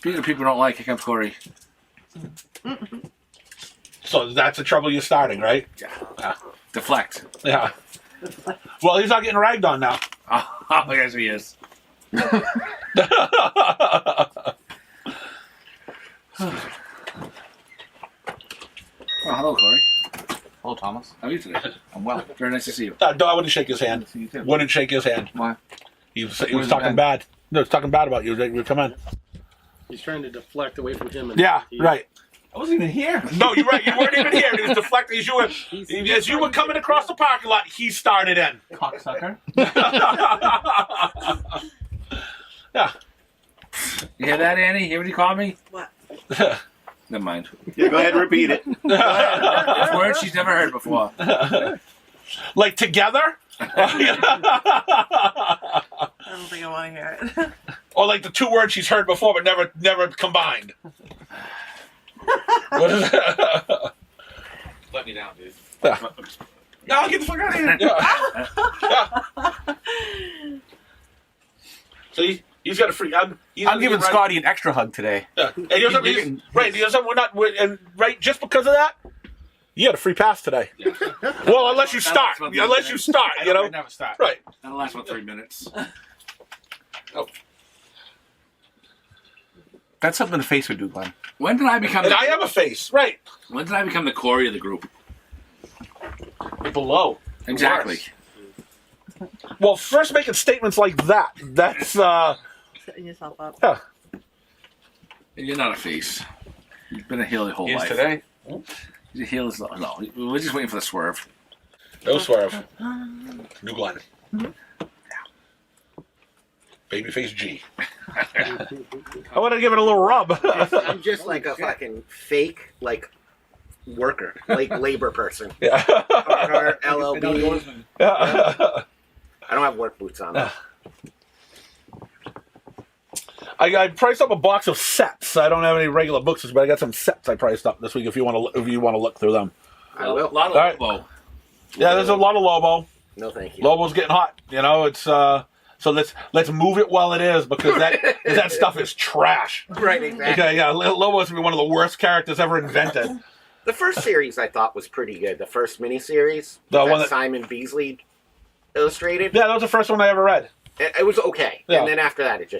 Speaking of people who don't like, here comes Corey. So that's the trouble you're starting, right? Yeah. Deflect. Yeah. Well, he's not getting ragged on now. Oh, yes, he is. Oh, hello, Corey. Hello, Thomas. How are you today? I'm well. Very nice to see you. No, I wouldn't shake his hand. See you too. Wouldn't shake his hand. Why? He was talking bad. No, he was talking bad about you. Come in. He's trying to deflect away from him. Yeah, right. I wasn't even here. No, you're right. You weren't even here. He was deflecting as you were coming across the parking lot. He started in. Cocksucker. Yeah. You hear that, Annie? Hear what he called me? What? Never mind. Yeah, go ahead and repeat it. It's words she's never heard before. Like together? I don't think I want to hear it. Or like the two words she's heard before but never combined. What is that? Let me down, dude. Yeah. No, get the fuck out of here. Yeah. So he's got a free. I'm giving Scotty an extra hug today. Yeah. And you know something? Right. You know something? Right. Just because of that, you got a free pass today. Yeah. Well, unless you start. You know. I never start. Right. That'll last about 3 minutes. Oh. That's something the face would do, Glenn. When did I become? And I have a face. Right. When did I become the Corey of the group? Below. Exactly. Well, first making statements like that. That's Setting yourself up. yeah. You're not a face. You've been a heel your whole He is life. today. Your heel is no. We're just waiting for the swerve. No swerve. New Glenn. Babyface G. I want to give it a little rub. I'm just like a fucking fake, like, worker, like labor person. Yeah. Carhartt, LLB. Yeah. I don't have work boots on. I priced up a box of sets. I don't have any regular books, but I got some sets I priced up this week. If you want to look through them. I will. A lot of All right. Lobo. Yeah, there's a lot of Lobo. No, thank you. Lobo's getting hot. You know, it's so let's move it while it is because that stuff is trash. Right, exactly. Okay, yeah, Lobo's gonna be one of the worst characters ever invented. The first series I thought was pretty good. The first miniseries, The one that- Simon Beasley illustrated. Yeah, that was the first one I ever read. It was okay, Yeah. and then after that, it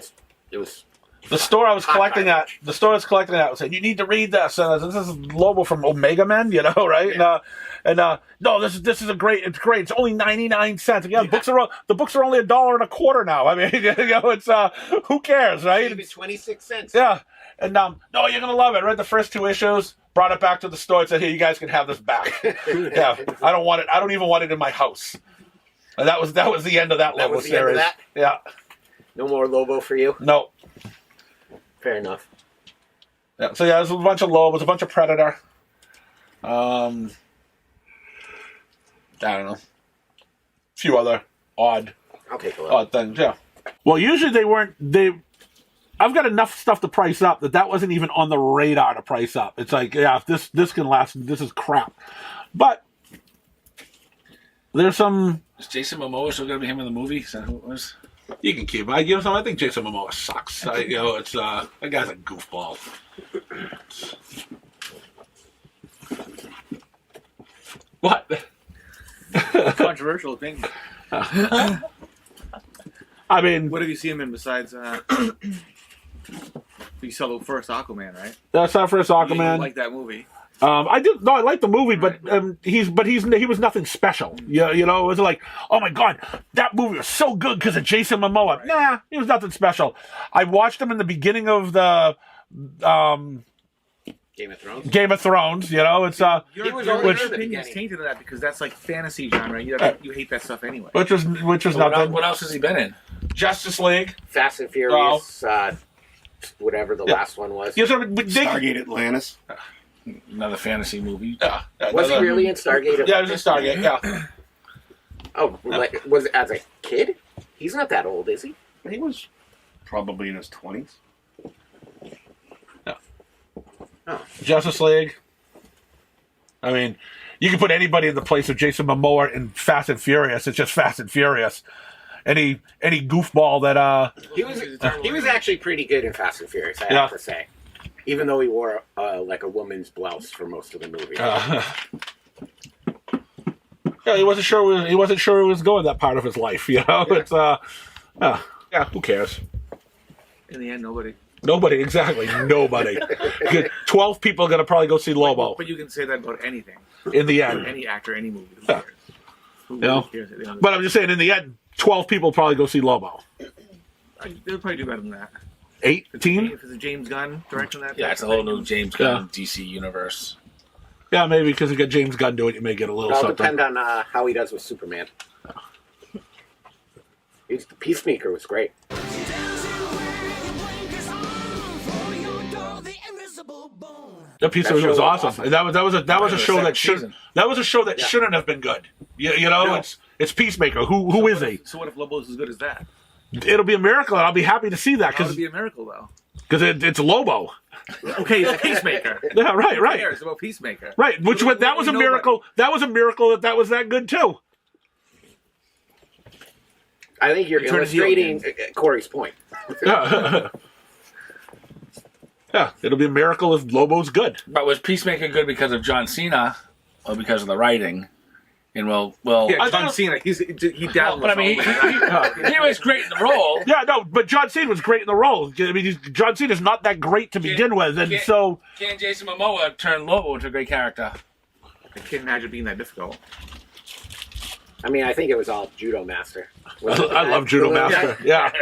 was. The store I was Hot collecting at, garbage. the store I was collecting at said, you need to read this. And I said, this is Lobo from Omega Men, you know, right? Yeah. No, this is it's great. It's only 99 cents. Again, the books are only $1.25 now. I mean, you know, it's who cares, right? Even 26 cents. Yeah. And no, you're gonna love it. I read the first 2 issues, brought it back to the store and said, here, you guys can have this back. Yeah. I don't want it. I don't even want it in my house. And that was the end of that Lobo was the end of series. that? Yeah. No more Lobo for you. No. Fair enough. Yeah, so yeah, there's a bunch of Lobos, a bunch of Predator. I don't know. A few other odd I'll take a look. things, yeah. Well, usually I've got enough stuff to price up that wasn't even on the radar to price up. It's like, yeah, if this can last, this is crap. But there's some. Is Jason Momoa still going to be him in the movie? Is that who it was? You can keep. I think Jason Momoa sucks. It's that guy's a goofball. What? Controversial opinion. I mean, What have you seen him in besides? You saw the first Aquaman, right? that's not for You Aquaman. like that movie? I did. No, I like the movie, but he was nothing special. Yeah, you know, it was like, oh my god, that movie was so good because of Jason Momoa. Right. Nah, he was nothing special. I watched him in the beginning of the Game of Thrones. Game of Thrones. You know, it's was Your only which- in the opinion's beginning. tainted of that because that's like fantasy genre. You hate that stuff anyway. which was nothing. What else has he been in? Justice League. Fast and Furious. Whatever the Yeah. last one was. You know, but Stargate Atlantis. Another fantasy movie. Was he really in Stargate? Yeah, it was in Stargate. Yeah, Oh, like, was it as a kid? He's not that old, is he? He was probably in his 20s. Justice League. I mean, you can put anybody in the place of Jason Momoa in Fast and Furious. It's just Fast and Furious. any goofball that He was actually pretty good in Fast and Furious, I have to say. Even though he wore like a woman's blouse for most of the movie. Yeah, he wasn't sure. He wasn't sure he was going that part of his life. You know, it's yeah. Who cares? In the end, nobody. Nobody, exactly. Nobody. 12 people are gonna probably go see Lobo. But you can say that about anything. In the end, Any actor, any movie. Who Yeah. cares? Who You know? cares at the end of the But I'm just saying, in the end, 12 people probably go see Lobo. day? They'll probably do better than that. 18? If it's a James Gunn directing that. Yeah, it's a whole new James Gunn DC universe. Yeah, maybe because you got James Gunn doing it, you may get a little It'll something. depend on how he does with Superman. Peacemaker was great. The piece That of it show was was awesome. awesome. And that was a show that season. shouldn't have been good. You know, No. it's Peacemaker. Who is he? So what if Lobo's as good as that? It'll be a miracle, and I'll be happy to see that How would because it be a miracle, though? it's Lobo. Okay, it's Peacemaker. Yeah, right, Who right, cares about Peacemaker? right. That was a Nobody. miracle. That was a miracle that was that good too. I think you're You turn a heel illustrating Corey's point. Yeah. Yeah, it'll be a miracle if Lobo's good. But was Peacemaker good because of John Cena or because of the writing? And well, Yeah, I John don't- Cena. He dabbled. but I mean, he was great in the role. Yeah, no, but John Cena was great in the role. I mean, John Cena's not that great to begin with, and so Can Jason Momoa turn Lobo into a great character? I can't imagine being that difficult. I mean, I think it was all Judo Master. I love Judo Master. Yeah.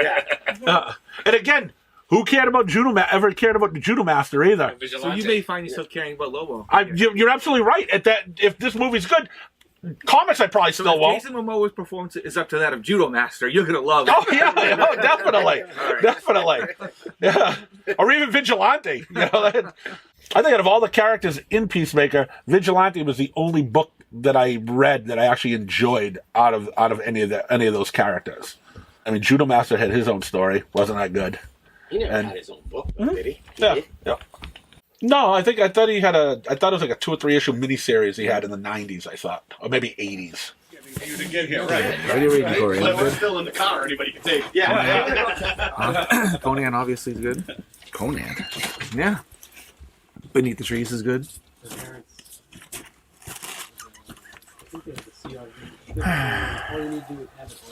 Yeah. And again, who cared about ever cared about the Judo Master either? So you may find yourself caring about Lobo. You're absolutely right. At that, if this movie's good, comics I probably So still if won't. Jason Momoa's performance is up to that of Judo Master, you're gonna love it. Oh yeah, oh, definitely, right. definitely. Yeah, or even Vigilante. You know, I think out of all the characters in Peacemaker, Vigilante was the only book that I read that I actually enjoyed out of any of those characters. I mean, Judo Master had his own story, wasn't that good? He never And- had his own book, though, did he? He Yeah, did? yeah. No, I thought it was like a 2 or 3 issue miniseries he had in the 90s. I thought, or maybe 80s. You to get here, right? What are you reading, Corey? We're still in the car. Anybody can take. Huh? Conan obviously is good. Conan. Yeah. Beneath the Trees is good.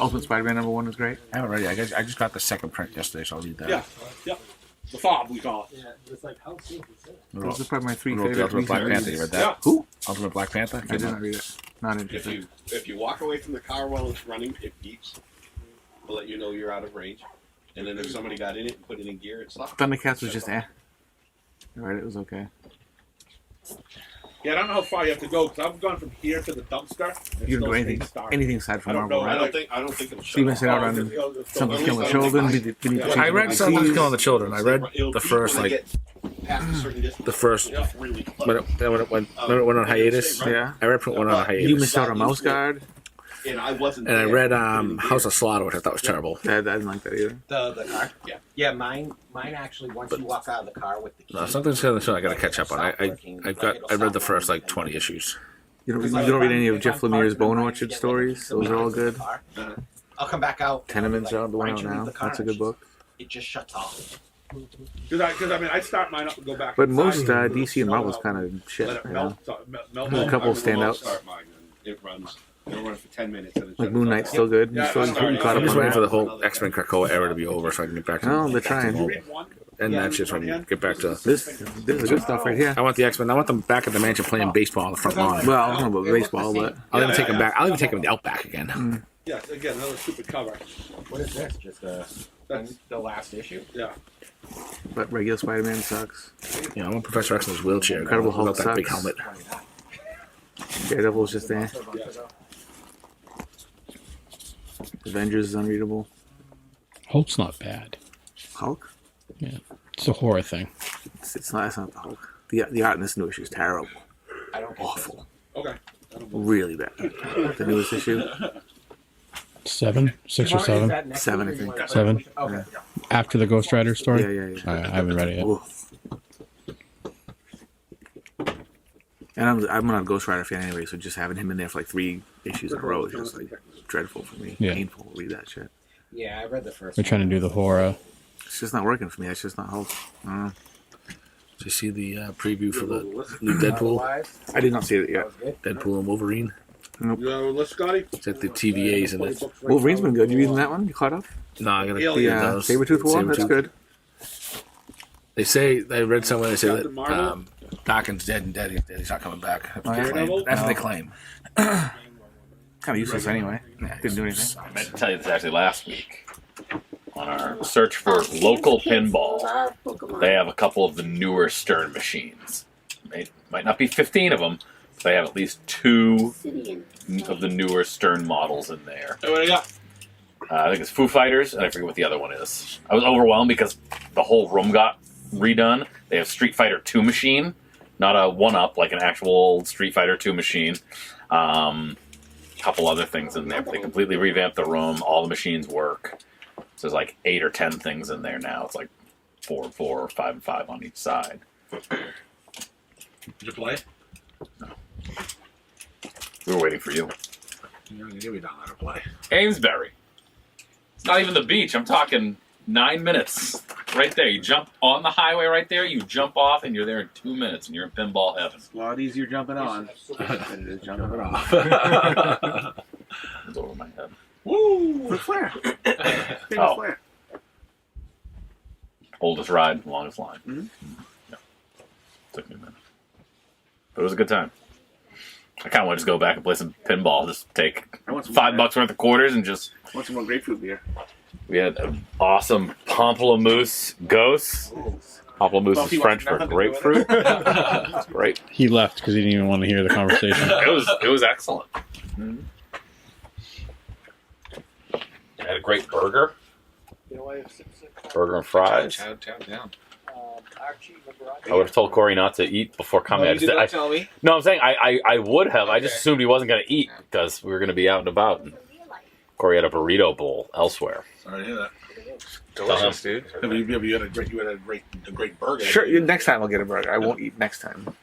Ultimate Spider-Man #1 is great. I haven't read it. I just got the second print yesterday, so I'll read that. Yeah. The fob, we call it. Those are probably my 3 Who wrote the favorite Ultimate Black recent Panther? You reads. read that? Yeah. Who? Ultimate Black Panther? I did not read it. Not If interested. you walk away from the car while it's running, it beeps to let you know you're out of range. And then if somebody got in it and put it in gear, it stopped. Thundercats was just I read it. It was okay. Yeah, I don't know how far you have to go because I've gone from here to the dumpster. and You still don't do stayed anything. stark. Anything aside from I don't Marvel, know. I right? don't think it'll shut Steven off. said out on Something's Killing the Children. Beneath the Trees. I read Killing the Children. I read It'll the beep first, when they like, get past a certain distance. the first, It's really close. when it went on hiatus. Yeah. I read one on hiatus. You missed out on Mouse Guard. And I wasn't. And I there. read Put it in House gear. of Slaughter, which I thought was terrible. I didn't like that either. The car? Yeah. Yeah, mine actually, once you walk out of the car with the key. No, something's going to I got to catch up on. I read the first like 20 issues. You don't read any of Jeff Lemire's Bone Orchard stories. Those are all good. I'll come back out. Tenements out the one Why out don't you leave now. the car? That's a good book. It just shuts off. Because I mean, I start mine up and go back. But inside most and DC and Marvel's kind of let shit. it You know? melt. There's a couple standouts. Start mine and it runs. It'll run for 10 minutes. And Like Moon Knight's still good. Yeah, Still I'm sorry. caught I'm up just on waiting for that. the whole X-Men Krakoa era to be over so I can get back to Oh, they're trying. And that's just when you get back to This is good stuff right here. I want the X-Men. I want them back at the mansion playing baseball on the front lawn. Well, I don't know about baseball, but I'll even take them back. I'll even take them to the Outback again. Yes, again, another stupid cover. What is this? Just That's the last issue? yeah. regular Spider-Man sucks. You know, I want Professor X in his wheelchair. Incredible Hulk without that big sucks. helmet. Daredevil's just there. Avengers is unreadable. Hulk's not bad. Hulk? Yeah, it's a horror thing. It's not the Hulk. The art in this new issue is terrible. Awful. Okay. Really bad. The newest issue? 7, 6 or 7, 7, I think. 7. Yeah. After the Ghost Rider story. Yeah. I haven't read it yet. Oof. And I'm not a Ghost Rider fan anyway, so just having him in there for like 3 issues in a row is just like dreadful for me. Yeah. Painful to read that shit. Yeah, I read the first We're trying to do the horror. It's just not working for me. It's just not helpful. Did you see the preview for the new Deadpool? I did not see it yet. Deadpool and Wolverine? You know what's Scotty? It's at the TVAs and it. Wolverine's been good. You reading that one? You caught up? No, I gotta Alien. read Yeah, those. Sabretooth one. That's good. They say, I read somewhere, they say Captain that Marvel? Dawkins dead and dead. He's not coming back. That's what they Daredevil? claim. That's what they claim. Kind of useless anyway. Didn't do anything. I meant to tell you this actually last week. On our search for local pinball, they have a couple of the newer Stern machines. Might not be 15 of them, but they have at least 2 of the newer Stern models in there. Hey, what do you got? I think it's Foo Fighters, and I forget what the other one is. I was overwhelmed because the whole room got redone. They have Street Fighter 2 machine, not a 1-up, like an actual Street Fighter 2 machine. Couple other things in there. But they completely revamped the room. All the machines work. So there's like 8 or 10 things in there now. It's like 4 and 4, or 5 and 5 on each side. Did you play? We were waiting for you. You're going to give me down there to play. Amesbury. It's not even the beach. I'm talking 9 minutes. Right there. You jump on the highway right there. You jump off, and you're there in 2 minutes, and you're in pinball heaven. A lot easier jumping on than it is jumping off. It's over my head. Woo! Ric Flair. Oh. Flair. Oldest ride, longest line. Mm-hmm. Yeah. Took me a minute. But it was a good time. I kind of want to just go back and play some pinball. Just take I want some $5 worth of quarters and just... I want some more grapefruit beer. We had an awesome Pamplemousse Ghost. Pamplemousse Buffy is French for wants nothing to do with grapefruit. It's great. He left because he didn't even want to hear the conversation. It was excellent. I had a great burger. Burger and fries. Chow down. I would have told Corey not to eat before coming. Oh, you did not tell me. No, I'm saying I would have. I just Okay. assumed he wasn't going to eat because we were going to be out and about. And Corey had a burrito bowl elsewhere. Sorry to hear that. Delicious, dude. You had a great burger. Sure, next time I'll get a burger. I won't eat next time.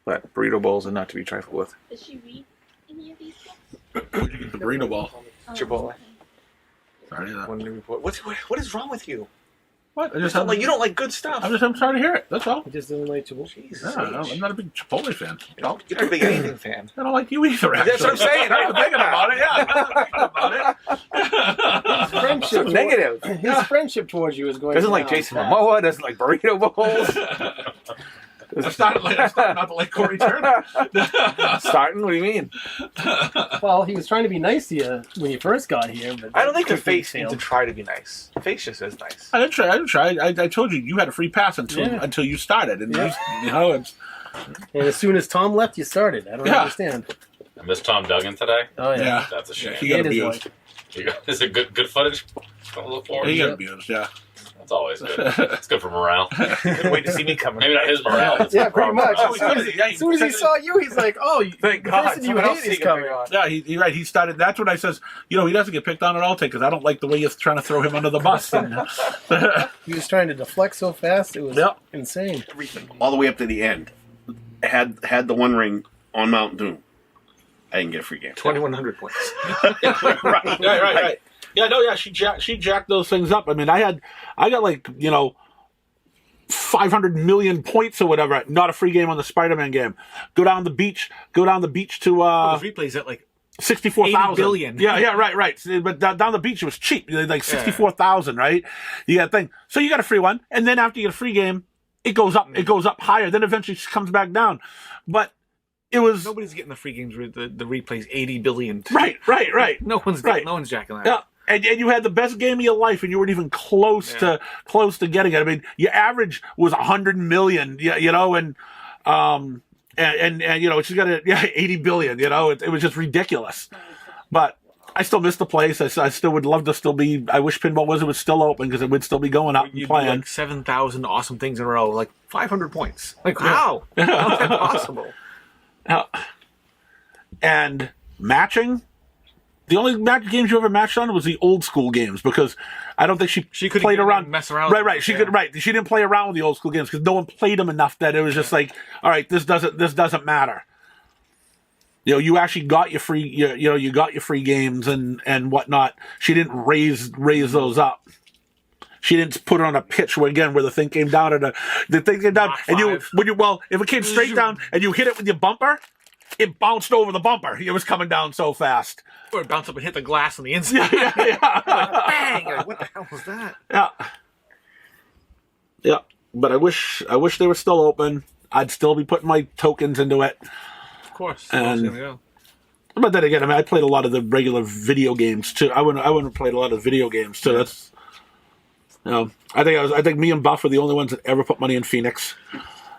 But burrito bowls are not to be trifled with. Does she read any of these books? Where'd you get the burrito ball? Chipotle. Sorry to hear that. What is wrong with you? What? I You just don't like good stuff. I'm sorry to hear it. That's all. He just doesn't like Chipotle. Jesus. I'm not a big Chipotle fan. No, you're not a big anything fan. I don't like you either, actually. That's what I'm saying. I'm thinking about it, yeah. I'm thinking about it. So negative. His friendship towards you is going Doesn't like down. Jason Momoa. Doesn't like burrito bowls. I'm starting not to like Corey Turner. Starting? What do you mean? Well, he was trying to be nice to you when you first got here, but I don't think the quickly face needs to failed. try to be nice. The face just is nice. I didn't try. I told you had a free pass until you started, and you know it's. And as soon as Tom left, you started. I don't understand. I missed Tom Duggan today. Oh yeah. Yeah, That's a shame. he got And his abused. Is it good footage? Don't look forward He to got it. abused. Yeah. That's always good. It's good for morale. Couldn't wait to see me coming. Maybe not his morale. It's Yeah, pretty much. Oh, he could've- yeah, As soon as he saw you, he's like, "Oh, Thank the God. person you someone else hate is seeing it coming." on. Yeah, he's right. He started. That's what I says. He doesn't get picked on at all because I don't like the way you're trying to throw him under the bus. And, He was trying to deflect so fast, it was Yep. insane. all the way up to the end. Had the one ring on Mountain Doom. I didn't get a free game. 2,100 points. right. Yeah, no, yeah. She jacked those things up. I mean, I got like 500 million points or whatever. Not a free game on the Spider-Man game. Go down the beach to Those replays at like 64,000 80 billion. Yeah, right. But down the beach it was cheap, like 64,000, right? You got a thing. So you got a free one, and then after you get a free game, it goes up. It goes up higher. Then eventually it comes back down. But it was Nobody's getting the free games with the replays 80 billion. right. No one's Right. no one's jacking that. Yeah. And you had the best game of your life, and you weren't even close to getting it. I mean, your average was 100 million, and she's got 80 billion. It was just ridiculous. But I still miss the place. I still would love to still be. I wish Pinball was still open because it would still be going out and You do playing. like 7,000 awesome things in a row, like 500 points. Like how? How is that possible? And matching. The only games you ever matched on was the old school games because I don't think she couldn't played even around. mess around Right. with She them, could. yeah. Right. She didn't play around with the old school games because no one played them enough that it was just like, all right, this doesn't matter. You know, you actually got your free, you got your free games and whatnot. She didn't raise those up. She didn't put it on a pitch where the thing came down and the thing came down, and if it came straight down and you hit it with your bumper, it bounced over the bumper. It was coming down so fast. Or it bounced up and hit the glass on the inside. Yeah. Like, bang! Like, what the hell was that? Yeah. But I wish they were still open. I'd still be putting my tokens into it. Of course. And, but then again, I mean, I played a lot of the regular video games too. I wouldn't have played a lot of video games too. That's, I think me and Buff were the only ones that ever put money in Phoenix.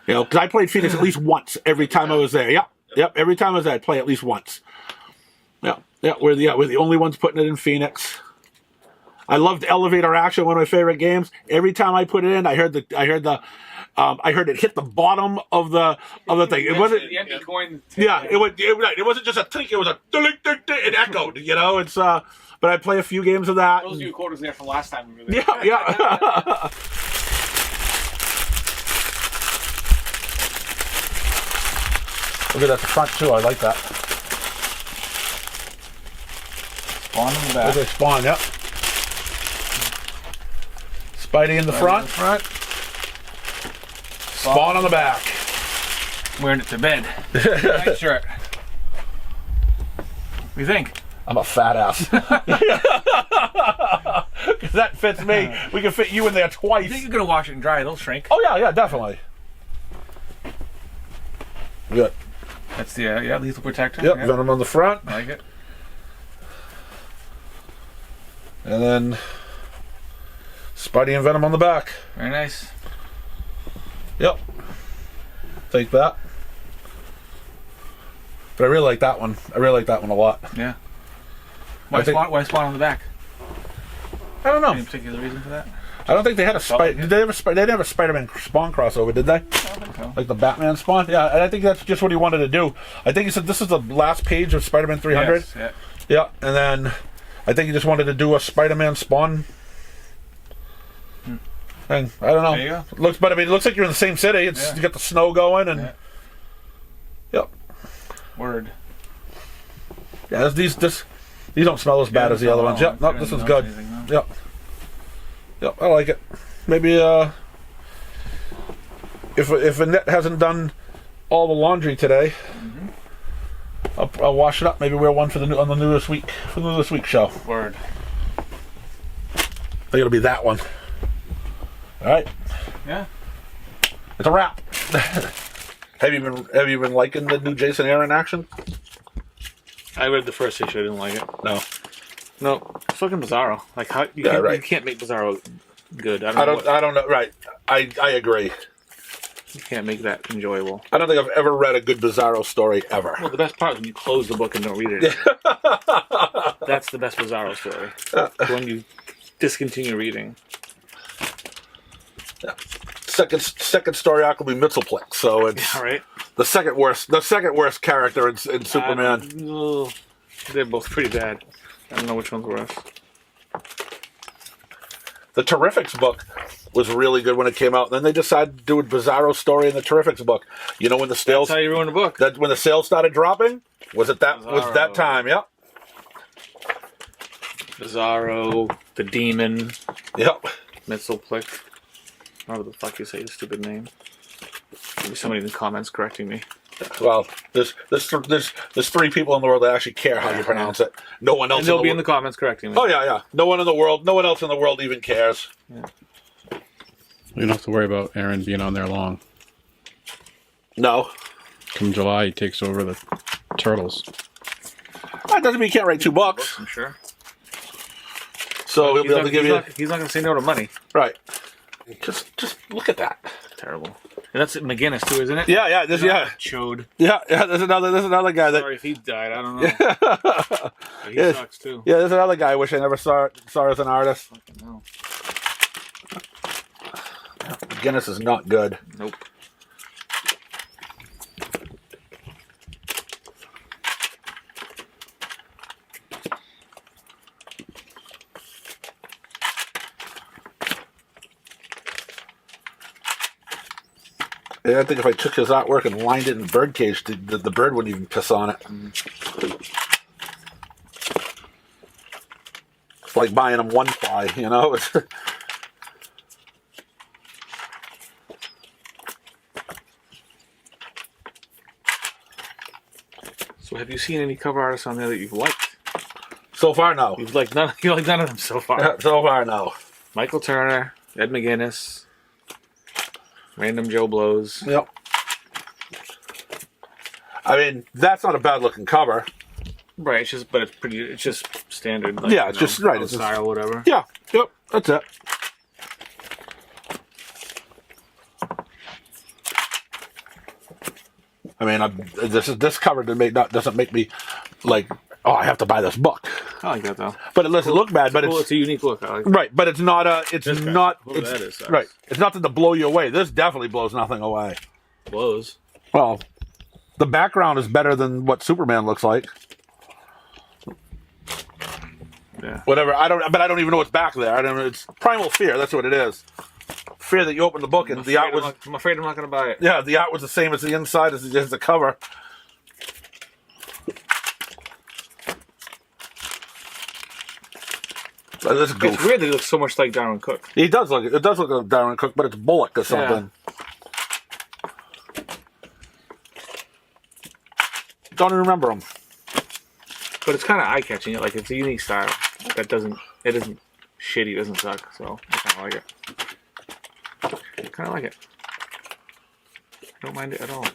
You know, because I played Phoenix at least once every time I was there. Yep. Every time I was there, I'd play at least once. Yeah. We're the only ones putting it in Phoenix. I loved Elevator Action, one of my favorite games. Every time I put it in, I heard it hit the bottom of the thing. It wasn't the empty coin. Yeah, it wasn't just a tick. It was a ding, ding, ding. It echoed. You know, it's But I play a few games of that. Those new quarters there from last time we were there. Yeah. Look at that, the front too. I like that. Spawn in the back. There's a Spawn. Yep. Spidey in the front. Spawn on the back. Wearing it to bed. Nice shirt. What do you think? I'm a fat ass. That fits me. We can fit you in there twice. You think you're gonna wash it and dry? It'll shrink. Oh yeah, definitely. Good. That's the lethal protector. Yep, Venom on the front. I like it. And then Spidey and Venom on the back. Very nice. Yep. Take that. But I really like that one. I really like that one a lot. Yeah. Why Spawn on the back? I don't know. Any particular reason for that? I don't think they had a Spider. Did they didn't have a Spider-Man Spawn crossover, did they? I don't think so. Like the Batman Spawn? Yeah, and I think that's just what he wanted to do. I think he said this is the last page of Spider-Man 300. Yes, yeah. Yeah, and then I think he just wanted to do a Spider-Man Spawn thing. I don't know. There you go. It looks like you're in the same city. You got the snow going and. Yep. Word. Yeah, these don't smell as bad as the other ones. Yep. Nope, this is good. Yep, I like it. Maybe if Annette hasn't done all the laundry today, I'll wash it up. Maybe wear one for the newest week show. Word. I think it'll be that one. All right. Yeah. It's a wrap. Have you been liking the new Jason Aaron action? I read the first issue. I didn't like it. No, it's fucking Bizarro. Like how you can't make Bizarro good. I don't know. Right. I agree. You can't make that enjoyable. I don't think I've ever read a good Bizarro story ever. Well, the best part is when you close the book and don't read it. That's the best Bizarro story. When you discontinue reading. Yeah. Second story arc will be Mxyzptlk, so it's the second worst character in Superman. They're both pretty bad. I don't know which one's worse. The Terrifics book was really good when it came out. And then they decided to do a Bizarro story in the Terrifics book. You know when the sales? That's how you ruin a book. That when the sales started dropping? Was that time? Yep. Bizarro, the Demon. Yep. Mxyzptlk. Whatever the fuck you say, the stupid name. Maybe somebody in the comments correcting me. Well, there's three people in the world that actually care how you pronounce it. No one else. And they'll be in the comments correcting me. Oh yeah. No one else in the world even cares. Yeah. You don't have to worry about Aaron being on there long. No. Come July, he takes over the Turtles. That doesn't mean you can't write 2 books. I'm sure. So he'll be able to give you. He's not going to say no to money. Right. Just look at that. Terrible. And that's McGinnis too, isn't it? Yeah. Chode. Yeah. There's another guy that. Sorry if he died. I don't know. But he sucks too. Yeah, there's another guy I wish I never saw as an artist. Fucking hell. Guinness is not good. Nope. Yeah, I think if I took his artwork and lined it in birdcage, the bird wouldn't even piss on it. It's like buying him one ply, you know? So have you seen any cover artists on there that you've liked? So far, no. You like none of them so far. So far, no. Michael Turner, Ed McGuinness, Random Joe Blows. Yep. I mean, that's not a bad looking cover. Right, it's just standard. Like, yeah, it's just right. It's style, whatever. Yeah, yep, that's it. I mean, this cover doesn't make me like, oh, I have to buy this book. I like that though. But it doesn't look bad. But it's a unique look. I like that. Right, but it's not a. It's this not. Guy, it's, that is, right. It's nothing to blow you away. This definitely blows nothing away. Blows. Well, the background is better than what Superman looks like. Yeah. Whatever. I don't even know what's back there. I don't know. It's primal fear. That's what it is. Fear that you open the book and the art was. I'm afraid I'm not going to buy it. Yeah, the art was the same as the inside as the cover. This goof. It's weird that he looks so much like Darwin Cook. He does look. It does look like Darwin Cook, but it's Bullock or something. Yeah. Don't even remember him. But it's kind of eye catching. Like it's a unique style. It isn't shitty. It doesn't suck. So I kind of like it. Kind of like it. I don't mind it at all.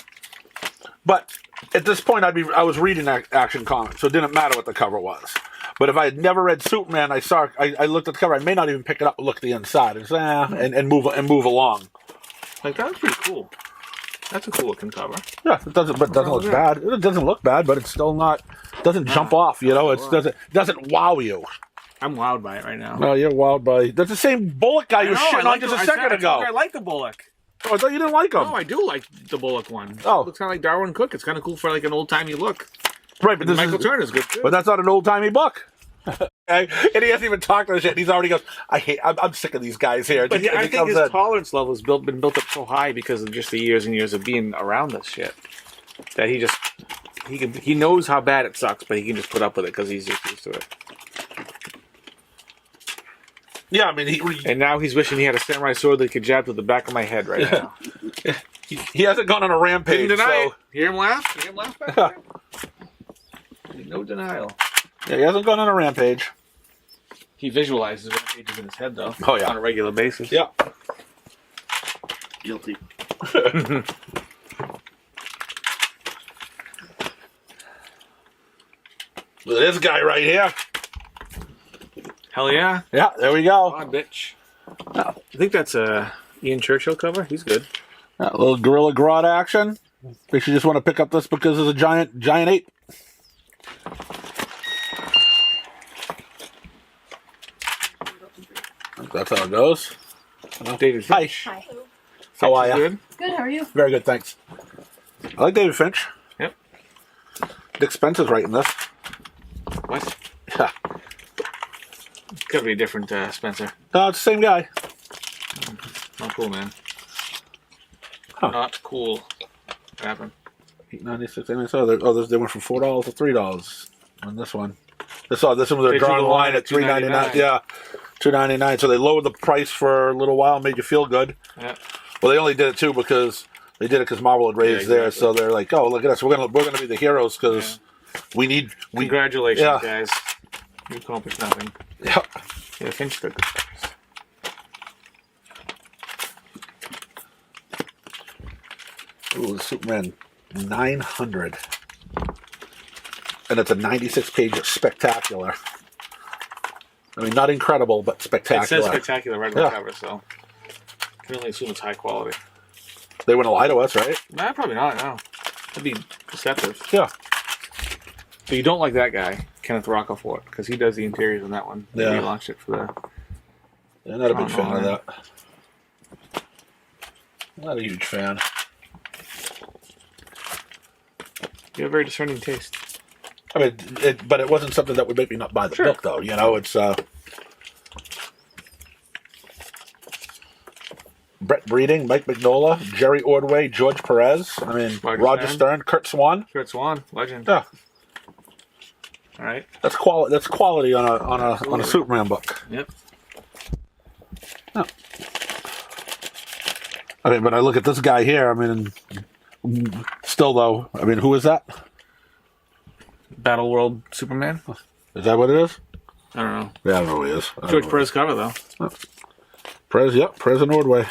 But at this point, I was reading Action Comics, so it didn't matter what the cover was. But if I had never read Superman, I looked at the cover. I may not even pick it up and look at the inside. It's and move along. Like that was pretty cool. That's a cool looking cover. Yeah, it doesn't look bad. It doesn't look bad, but it's still not. Doesn't jump off. You know, it doesn't wow you. I'm wowed by it right now. No, you're wowed by. That's the same Bullock guy you were shitting on just a second ago. I like the Bullock. Oh, I thought you didn't like him. No, I do like the Bullock one. Oh, it looks kind of like Darwin Cook. It's kind of cool for like an old timey look. Right, but Michael Turner's good too. But that's not an old timey book. And he hasn't even talked to the shit. And he's already goes, I'm sick of these guys here. But I think his tolerance level has been built up so high because of just the years and years of being around this shit that he knows how bad it sucks, but he can just put up with it because he's just used to it. Yeah, I mean, and now he's wishing he had a samurai sword that could jab to the back of my head right now. He hasn't gone on a rampage. Didn't deny so. it. Hear him laugh? Hear him laugh back there? No denial. Yeah, he hasn't gone on a rampage. He visualizes rampages in his head, though. Oh, yeah. On a regular basis. Yeah. Guilty. This guy right here. Hell yeah. Yeah, there we go. Come on, bitch. I think that's a Ian Churchill cover. He's good. A little Gorilla Grodd action. Think you just want to pick up this because it's a giant ape. That's how it goes. David Finch. Hi. How are you? Good. Good, how are you? Very good, thanks. I like David Finch. Yep. Dick Spencer's writing this. What? Yeah. It's got to be a different Spencer. No, it's the same guy. Not cool, man. Huh. Not cool. What happened? $8.96. They went from $4 to $3 on this one. This one was their drawing line at $3.99. Yeah, $2.99. So they lowered the price for a little while, made you feel good. Yeah. Well, they only did it too because Marvel had raised theirs. So they're like, oh, look at us, we're gonna be the heroes because we need. Congratulations, guys. You accomplished nothing. Yeah. Yeah, Finch took it. Ooh, Superman 900. And it's a 96-page spectacular. I mean, not incredible, but spectacular. It says spectacular right on the cover, so I can only assume it's high quality. They wouldn't lie to us, right? Nah, probably not, no. That'd be deceptive. Yeah. So you don't like that guy, Kenneth Rocafort, because he does the interiors on that one. Yeah. He launched it for the... Yeah, not a big fan of that. Not a huge fan. You have very discerning taste. I mean, but it wasn't something that would make me not buy the book, though. You know, it's Brett Breeding, Mike Mignola, Jerry Ordway, George Perez. I mean, Roger Stern, Kurt Swan. Kurt Swan, legend. Yeah. All right. That's quality. That's quality on a Superman book. Yep. No. I mean, but I look at this guy here. I mean, still though. I mean, who is that? Battle World Superman. Is that what it is? I don't know. Yeah, I don't know who he is. George Perez cover though. Oh. Perez, yep. Perez and Ordway.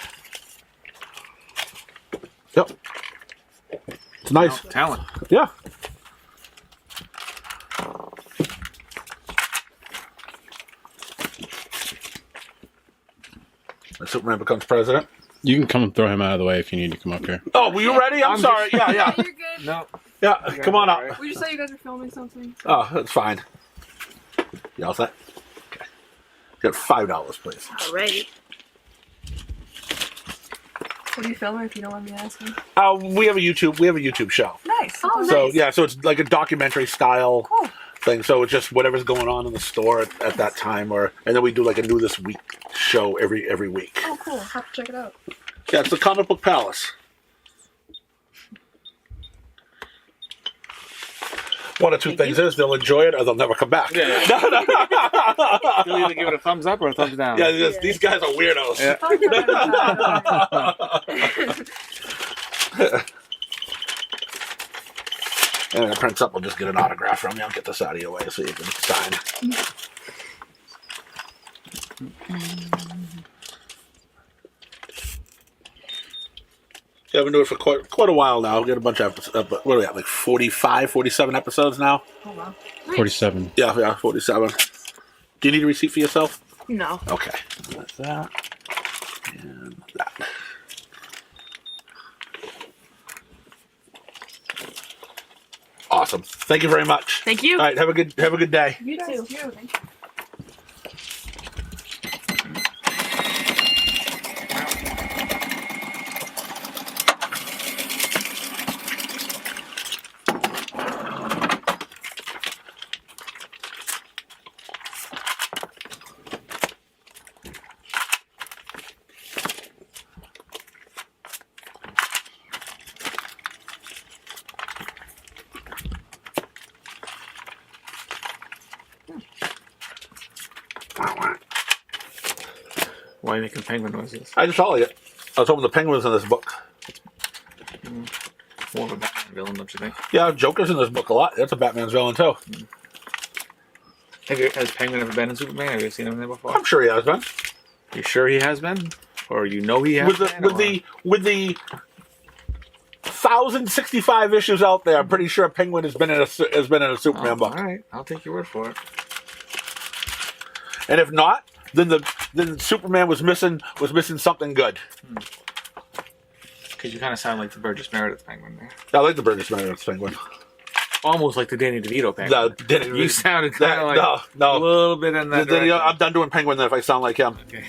Yep. It's nice. Talent. Yeah. And Superman becomes president. You can come and throw him out of the way if you need to come up here. Oh, were you ready? I'm sorry. Yeah. You're good. No. Yeah, come on up. We just thought you guys were filming something. Oh, that's fine. You all set? Okay. Got $5, please. Alrighty. What are you filming, if you don't mind me asking? We have a YouTube show. Nice. Oh, nice. So yeah, so it's like a documentary style thing. So it's just whatever's going on in the store at that time, and then we do like a New This Week show every week. Oh, cool. Have to check it out. Yeah, it's the Comic Book Palace. One of two things is they'll enjoy it or they'll never come back. Yeah. You'll either give it a thumbs up or a thumbs down. Yeah, these guys are weirdos. Yeah. And it prints up, I'll just get an autograph from you. I'll get this out of your way so you can sign. Yeah, I've been doing it for quite a while now. We've got a bunch of episodes. What are we at, like 45, 47 episodes now? Oh, wow. 47. Yeah, 47. Do you need a receipt for yourself? No. Okay. That's that. And that. Awesome. Thank you very much. Thank you. All right, have a good day. You too. Thank you. Why are you making penguin noises? I just saw it. I was hoping the penguins in this book. More of a Batman villain, don't you think? Yeah, Joker's in this book a lot. That's a Batman's villain too. Has Penguin ever been in Superman? Have you seen him there before? I'm sure he has been. You sure he has been? Or you know he has With been? the 1,065 issues out there, I'm pretty sure Penguin has been in a Superman book. All right, I'll take your word for it. And if not, then Superman was missing something good. Because you kind of sound like the Burgess Meredith Penguin there. I like the Burgess Meredith Penguin. Almost like the Danny DeVito Penguin. No, you sounded kind of like no. a little bit in that I'm done doing Penguin then if I sound like him. Okay.